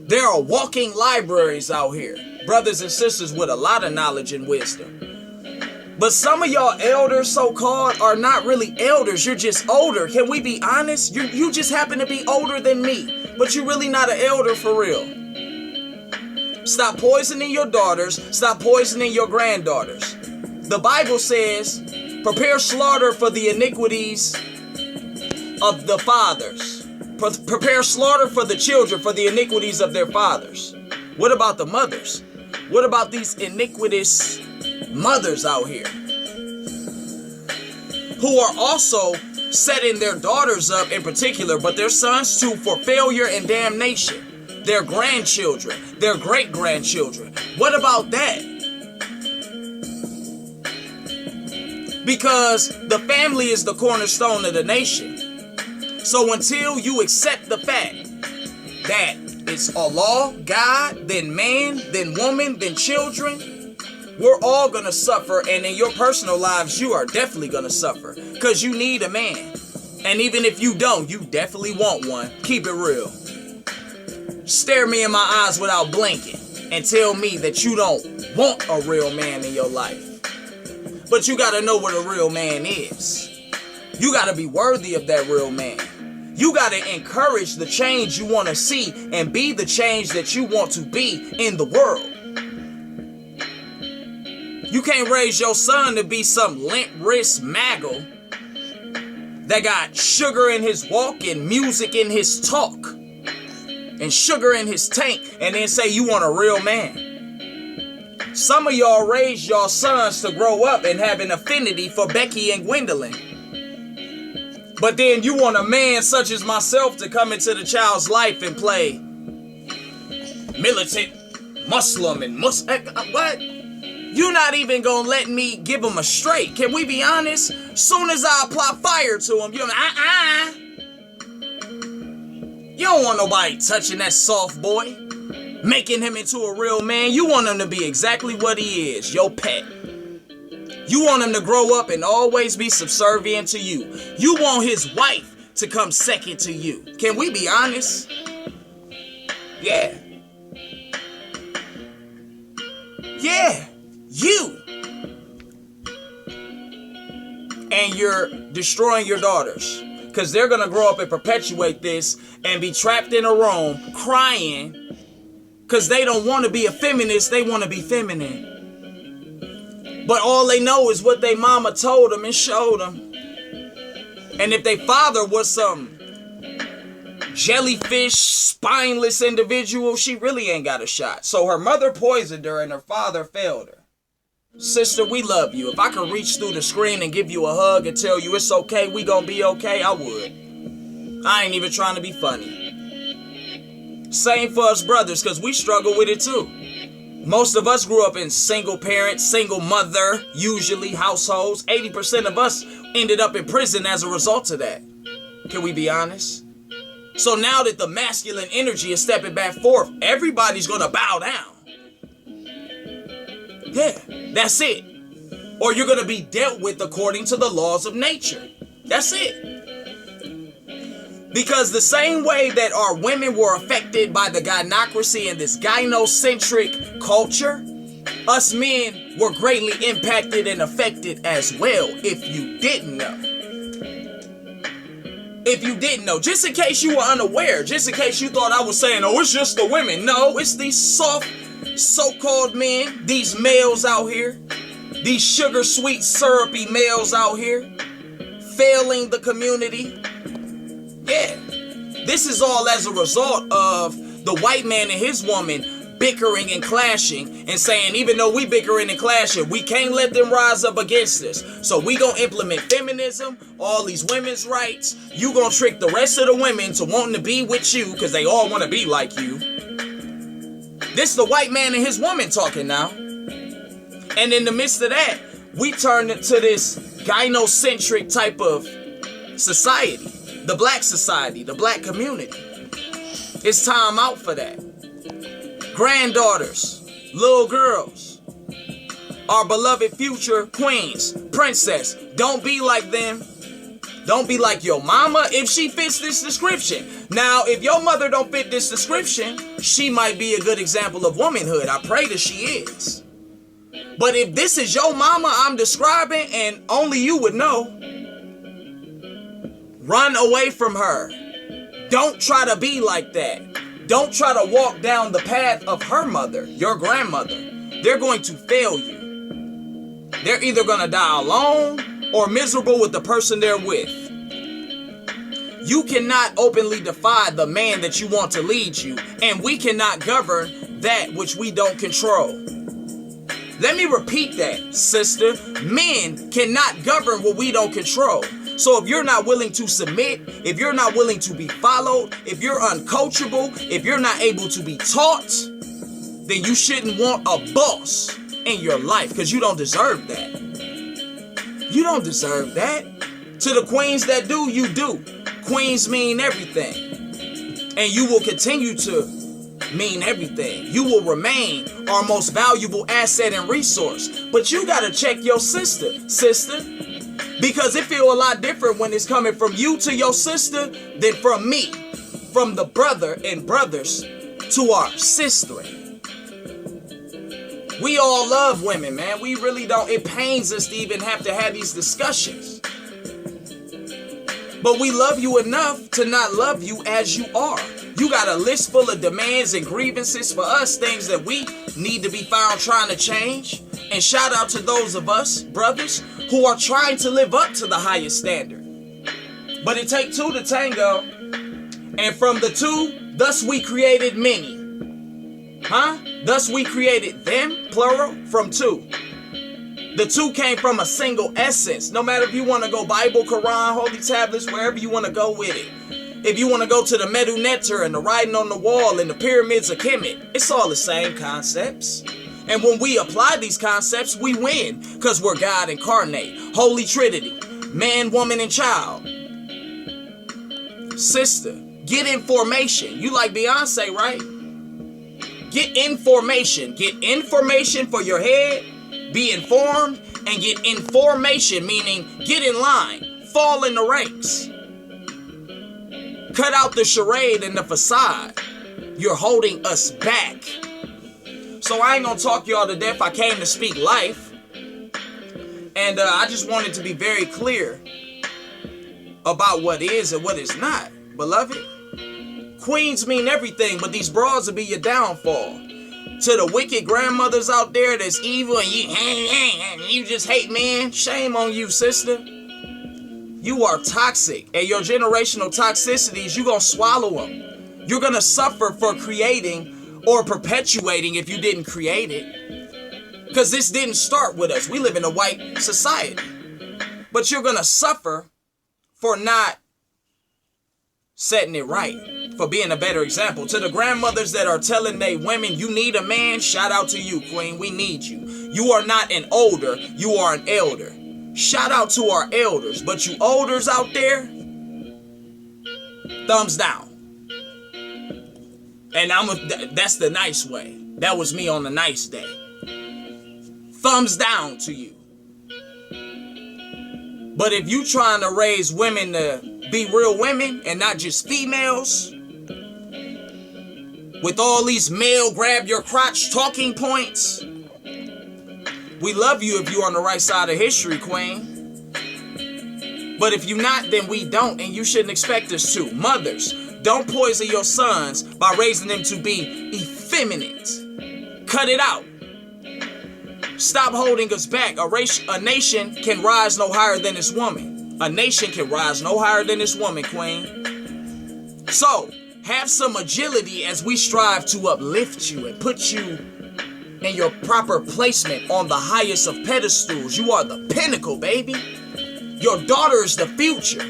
There are walking libraries out here, brothers and sisters with a lot of knowledge and wisdom. But some of y'all elders, so-called, are not really elders. You're just older. Can we be honest? You just happen to be older than me, but you're really not an elder for real. Stop poisoning your daughters. Stop poisoning your granddaughters. The Bible says, prepare slaughter for the iniquities of the fathers. Prepare slaughter for the children for the iniquities of their fathers. What about the mothers? What about these iniquitous mothers out here who are also setting their daughters up in particular, but their sons too, for failure and damnation? Their grandchildren, their great-grandchildren. What about that? Because the family is the cornerstone of the nation. So until you accept the fact that it's Allah, God, then man, then woman, then children, we're all gonna suffer, and in your personal lives, you are definitely gonna suffer. Because you need a man. And even if you don't, you definitely want one. Keep it real. stare me in my eyes without blinking and tell me that you don't want a real man in your life. But you gotta know what a real man is. You gotta be worthy of that real man. You gotta encourage the change you want to see and be the change that you want to be in the world. You can't raise your son to be some limp wrist maggle that got sugar in his walk and music in his talk and sugar in his tank and then say you want a real man. Some of y'all raise your sons to grow up and have an affinity for Becky and Gwendolyn. But then you want a man such as myself to come into the child's life and play militant Muslim and what? You're not even gonna let me give him a straight. Can we be honest? Soon as I apply fire to him, you're like, You don't want nobody touching that soft boy, making him into a real man. You want him to be exactly what he is, your pet. You want him to grow up and always be subservient to you. You want his wife to come second to you. Can we be honest? Yeah. Yeah. You. And you're destroying your daughters. Because they're going to grow up and perpetuate this and be trapped in a room crying because they don't want to be a feminist. They want to be feminine. But all they know is what their mama told them and showed them. And if their father was some jellyfish, spineless individual, she really ain't got a shot. So her mother poisoned her and her father failed her. Sister, we love you. If I could reach through the screen and give you a hug and tell you it's okay, we gonna be okay, I would. I ain't even trying to be funny. Same for us brothers, because we struggle with it too. Most of us grew up in single parent, single mother, usually households. 80% of us ended up in prison as a result of that. Can we be honest? So now that the masculine energy is stepping back forth, everybody's gonna bow down. Yeah, that's it. Or you're gonna be dealt with according to the laws of nature. That's it. Because the same way that our women were affected by the gynocracy and this gynocentric culture, us men were greatly impacted and affected as well, if you didn't know. If you didn't know, just in case you were unaware, just in case you thought I was saying, oh, it's just the women. No, it's these soft so-called men, these males out here, these sugar sweet syrupy males out here, failing the community. Yeah, this is all as a result of the white man and his woman bickering and clashing and saying, even though we bickering and clashing, we can't let them rise up against us. So we gonna implement feminism, all these women's rights. You gonna trick the rest of the women to wanting to be with you because they all want to be like you. This is the white man and his woman talking now. And in the midst of that, we turned into this gynocentric type of society. The black society, the black community. It's time out for that. Granddaughters, little girls, our beloved future queens, princess, don't be like them. Don't be like your mama if she fits this description. Now, if your mother don't fit this description, she might be a good example of womanhood. I pray that she is. But if this is your mama I'm describing and only you would know, run away from her. Don't try to be like that. Don't try to walk down the path of her mother, your grandmother. They're going to fail you. They're either going to die alone or miserable with the person they're with. You cannot openly defy the man that you want to lead you, and we cannot govern that which we don't control. Let me repeat that, sister. Men cannot govern what we don't control. So if you're not willing to submit, if you're not willing to be followed, if you're uncoachable, if you're not able to be taught, then you shouldn't want a boss in your life because you don't deserve that. You don't deserve that. To the queens that do, you do. Queens mean everything. And you will continue to mean everything. You will remain our most valuable asset and resource. But you got to check your sister. Because it feel a lot different when it's coming from you to your sister than from me. From the brother and brothers to our sister. We all love women, man. We really don't. It pains us to even have to have these discussions. But we love you enough to not love you as you are. You got a list full of demands and grievances for us, things that we need to be found trying to change. And shout out to those of us, brothers, who are trying to live up to the highest standard. But it takes two to tango. And from the two, thus we created many. Thus we created them, plural, from two. The two came from a single essence. No matter if you want to go Bible, Quran, Holy Tablets, wherever you want to go with it. If you want to go to the Medu Neter and the writing on the wall and the pyramids of Kemet, it's all the same concepts. And when we apply these concepts, we win. Because we're God incarnate. Holy Trinity. Man, woman, and child. Sister, get information. You like Beyonce, right? Get information. Get information for your head. Be informed. And get information, meaning get in line. Fall in the ranks. Cut out the charade and the facade. You're holding us back. So I ain't gonna talk y'all to death. I came to speak life. And I just wanted to be very clear about what is and what is not. Beloved, queens mean everything, but these broads will be your downfall. To the wicked grandmothers out there that's evil and you just hate men, shame on you, sister. You are toxic, and your generational toxicities, you're gonna swallow them. You're gonna suffer for creating or perpetuating if you didn't create it. Because this didn't start with us. We live in a white society. But you're gonna suffer for not setting it right, for being a better example. To the grandmothers that are telling they women, you need a man, shout out to you, queen. We need you. You are not an older, you are an elder. Shout out to our elders, but you olders out there, thumbs down. And that's the nice way. That was me on the nice day. Thumbs down to you. But if you trying to raise women to be real women and not just females, with all these male grab your crotch talking points, we love you if you're on the right side of history, queen. But if you're not, then we don't, and you shouldn't expect us to. Mothers, don't poison your sons by raising them to be effeminate. Cut it out. Stop holding us back. A nation can rise no higher than this woman. A nation can rise no higher than this woman, queen. So, have some agility as we strive to uplift you and put you in your proper placement on the highest of pedestals. You are the pinnacle, baby. Your daughter is the future.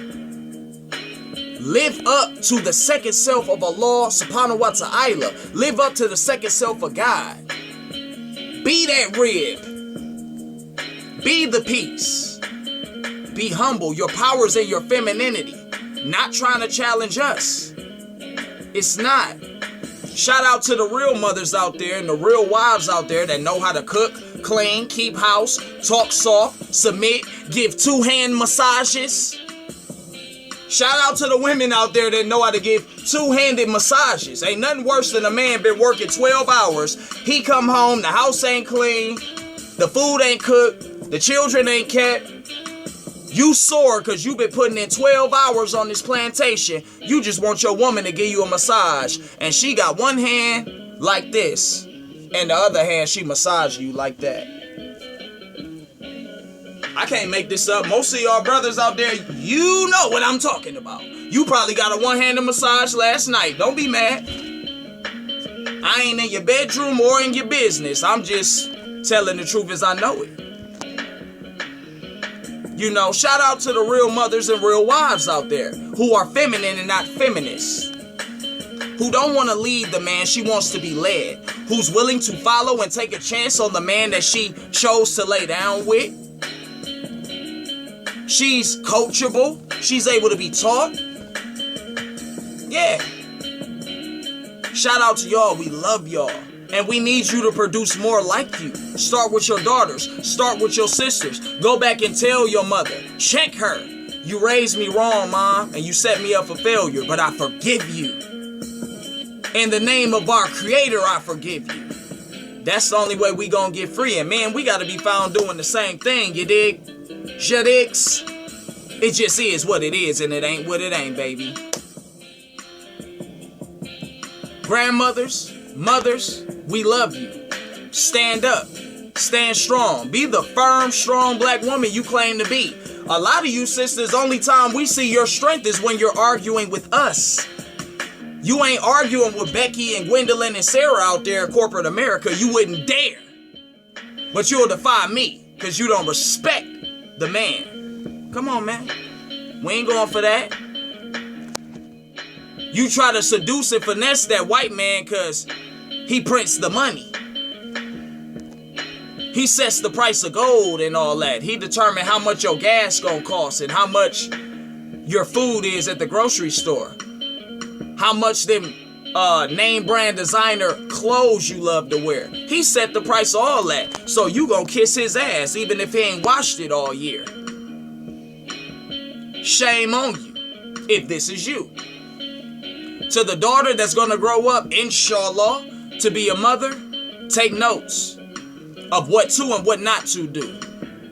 Live up to the second self of Allah subhanahu wa ta'ala. Live up to the second self of God. Be that rib. Be the peace. Be humble. Your powers in your femininity. Not trying to challenge us. It's not. Shout out to the real mothers out there and the real wives out there that know how to cook, clean, keep house, talk soft, submit, give two-hand massages. Shout out to the women out there that know how to give two-handed massages. Ain't nothing worse than a man been working 12 hours. He come home, the house ain't clean, the food ain't cooked, the children ain't kept. You sore because you been putting in 12 hours on this plantation. You just want your woman to give you a massage. And she got one hand like this. And the other hand, she massage you like that. I can't make this up. Most of y'all brothers out there, you know what I'm talking about. You probably got a one-handed massage last night. Don't be mad. I ain't in your bedroom or in your business. I'm just telling the truth as I know it. You know, shout out to the real mothers and real wives out there who are feminine and not feminists. Who don't want to lead the man, she wants to be led. Who's willing to follow and take a chance on the man that she chose to lay down with. She's coachable. She's able to be taught. Yeah. Shout out to y'all. We love y'all. And we need you to produce more like you. Start with your daughters. Start with your sisters. Go back and tell your mother. Check her. You raised me wrong, Mom, and you set me up for failure, but I forgive you. In the name of our Creator, I forgive you. That's the only way we gonna get free. And man, we gotta be found doing the same thing, you dig? Jadix. It just is what it is, and it ain't what it ain't, baby. Grandmothers, mothers, we love you. Stand up. Stand strong. Be the firm, strong black woman you claim to be. A lot of you sisters, only time we see your strength is when you're arguing with us. You ain't arguing with Becky and Gwendolyn and Sarah out there in corporate America. You wouldn't dare. But you'll defy me because you don't respect the man. Come on, man. We ain't going for that. You try to seduce and finesse that white man because he prints the money. He sets the price of gold and all that. He determines how much your gas gonna cost and how much your food is at the grocery store. How much them name brand designer clothes you love to wear. He set the price of all that. So you gonna kiss his ass even if he ain't washed it all year. Shame on you if this is you. To the daughter that's gonna grow up, inshallah, to be a mother, take notes of what to and what not to do.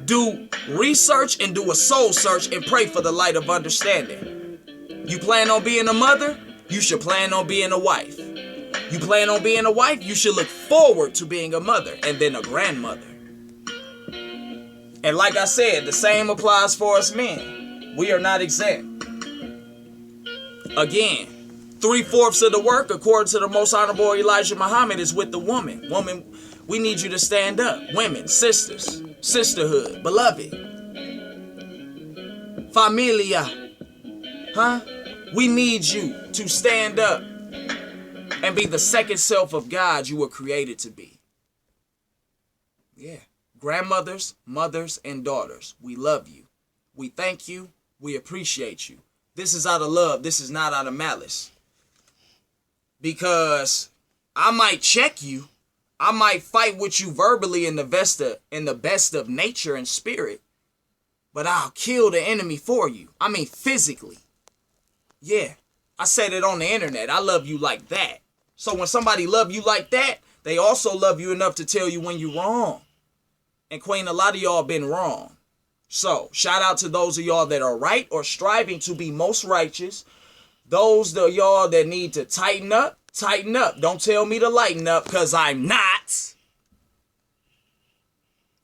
Do research and do a soul search and pray for the light of understanding. You plan on being a mother? You should plan on being a wife. You plan on being a wife? You should look forward to being a mother and then a grandmother. And like I said, the same applies for us men. We are not exempt. Again, 3/4 of the work, according to the most honorable Elijah Muhammad, is with the woman. Woman, we need you to stand up. Women, sisters, sisterhood, beloved. Familia. Huh? We need you to stand up and be the second self of God you were created to be. Yeah. Grandmothers, mothers, and daughters, we love you. We thank you. We appreciate you. This is out of love. This is not out of malice. Because I might check you. I might fight with you verbally in the best of nature and spirit. But I'll kill the enemy for you. I mean physically. Yeah. I said it on the internet. I love you like that. So when somebody love you like that, they also love you enough to tell you when you're wrong. And Queen, a lot of y'all been wrong. So shout out to those of y'all that are right or striving to be most righteous. Those of y'all that need to tighten up, tighten up. Don't tell me to lighten up because I'm not.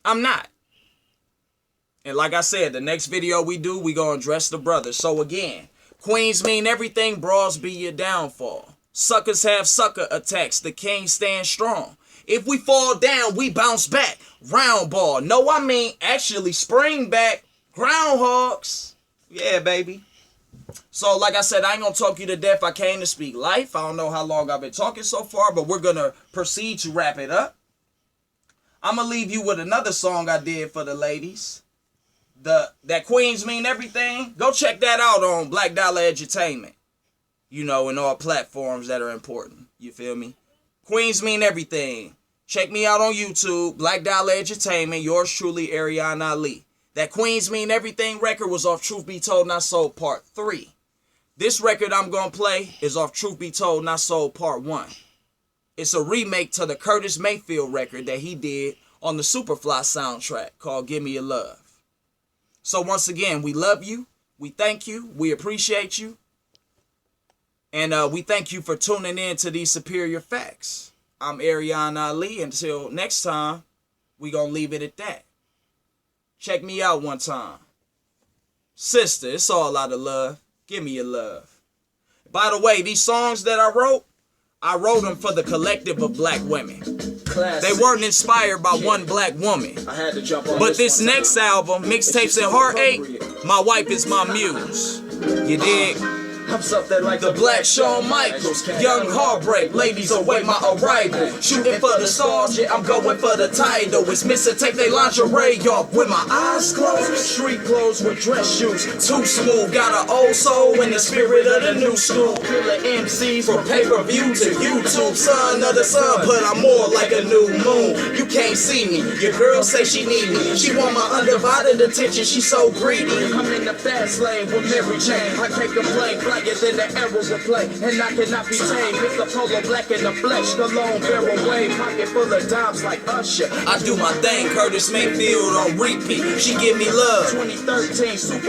I'm not. And like I said, the next video we do, we gonna address the brothers. So again, queens mean everything, bras be your downfall. Suckers have sucker attacks, the king stands strong. If we fall down, we bounce back. Round ball. No, I mean actually spring back. Groundhogs. Yeah, baby. So like I said, I ain't gonna talk you to death. I came to speak life. I don't know how long I've been talking so far, but we're gonna proceed to wrap it up. I'm gonna leave you with another song I did for the ladies. That Queens Mean Everything. Go check that out on Black Dollar Edutainment. You know, in all platforms that are important. You feel me? Queens Mean Everything. Check me out on YouTube, Black Dollar Edutainment. Yours truly, Ariana Ali. That Queens Mean Everything record was off Truth Be Told Not Sold Part 3. This record I'm gonna play is off Truth Be Told Not Sold Part 1. It's a remake to the Curtis Mayfield record that he did on the Superfly soundtrack called Give Me Your Love. So once again, we love you. We thank you. We appreciate you. And we thank you for tuning in to these Superior Facts. I'm Ariana Ali. Until next time, we gonna leave it at that. Check me out one time. Sister, it's all out of love. Give me your love. By the way, these songs that I wrote them for the collective of black women. Classic. They weren't inspired by one black woman. I had to jump on but this next album, Mixtapes and Heartache, my wife is my muse. You dig? I'm something like the Black Shawn Michaels, Young Heartbreak, ladies await my arrival. Shooting for the stars, yeah, I'm going for the title. It's Mr. Take they lingerie off with my eyes closed. Street clothes with dress shoes, too smooth. Got an old soul in the spirit of the new school. Killer MCs from pay-per-view to YouTube. Son of the sun, but I'm more like a new moon. You can't see me, your girl say she need me. She want my undivided attention, she so greedy. I'm in the fast lane with Mary Jane, I can't complain. higher than the arrows will play. And I cannot be tamed. Mr. Polo black in the flesh. The lone barrel wave. Pocket full of dimes like Usher. I do my thing, Curtis Mayfield on repeat. She give me love. 2013 Super